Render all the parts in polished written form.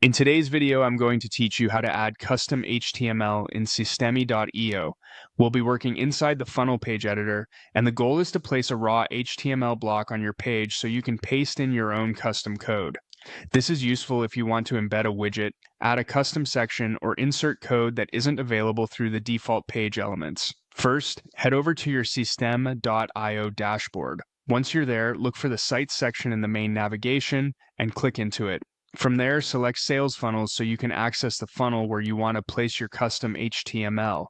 In today's video, I'm going to teach you how to add custom HTML in Systeme.io. We'll be working inside the funnel page editor, and the goal is to place a raw HTML block on your page so you can paste in your own custom code. This is useful if you want to embed a widget, add a custom section, or insert code that isn't available through the default page elements. First, head over to your Systeme.io dashboard. Once you're there, look for the Sites section in the main navigation and click into it. From there, select Sales Funnels so you can access the funnel where you want to place your custom HTML.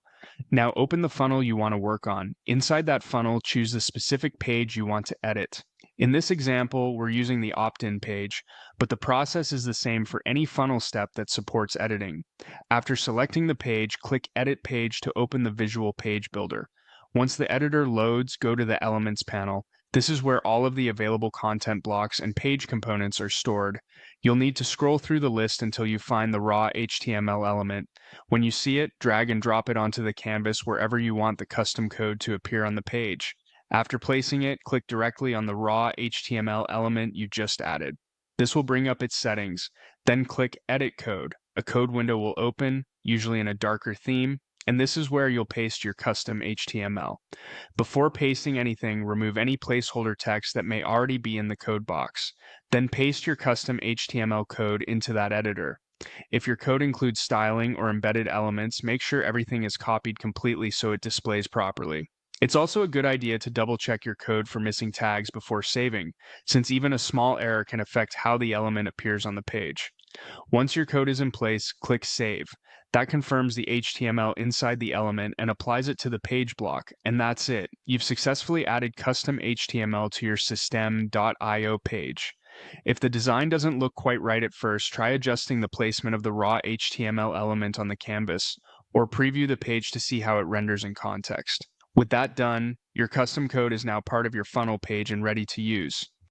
Now open the funnel you want to work on. Inside that funnel, choose the specific page you want to edit. In this example, we're using the opt-in page, but the process is the same for any funnel step that supports editing. After selecting the page, click Edit Page to open the Visual Page Builder. Once the editor loads, go to the Elements panel. This is where all of the available content blocks and page components are stored. You'll need to scroll through the list until you find the raw HTML element. When you see it, drag and drop it onto the canvas wherever you want the custom code to appear on the page. After placing it, click directly on the raw HTML element you just added. This will bring up its settings. Then click Edit Code. A code window will open, usually in a darker theme, and this is where you'll paste your custom HTML. Before pasting anything, remove any placeholder text that may already be in the code box. Then paste your custom HTML code into that editor. If your code includes styling or embedded elements, make sure everything is copied completely so it displays properly. It's also a good idea to double-check your code for missing tags before saving, since even a small error can affect how the element appears on the page. Once your code is in place, click Save. That confirms the HTML inside the element and applies it to the page block, and that's it. You've successfully added custom HTML to your Systeme.io page. If the design doesn't look quite right at first, try adjusting the placement of the raw HTML element on the canvas, or preview the page to see how it renders in context. With that done, your custom code is now part of your funnel page and ready to use.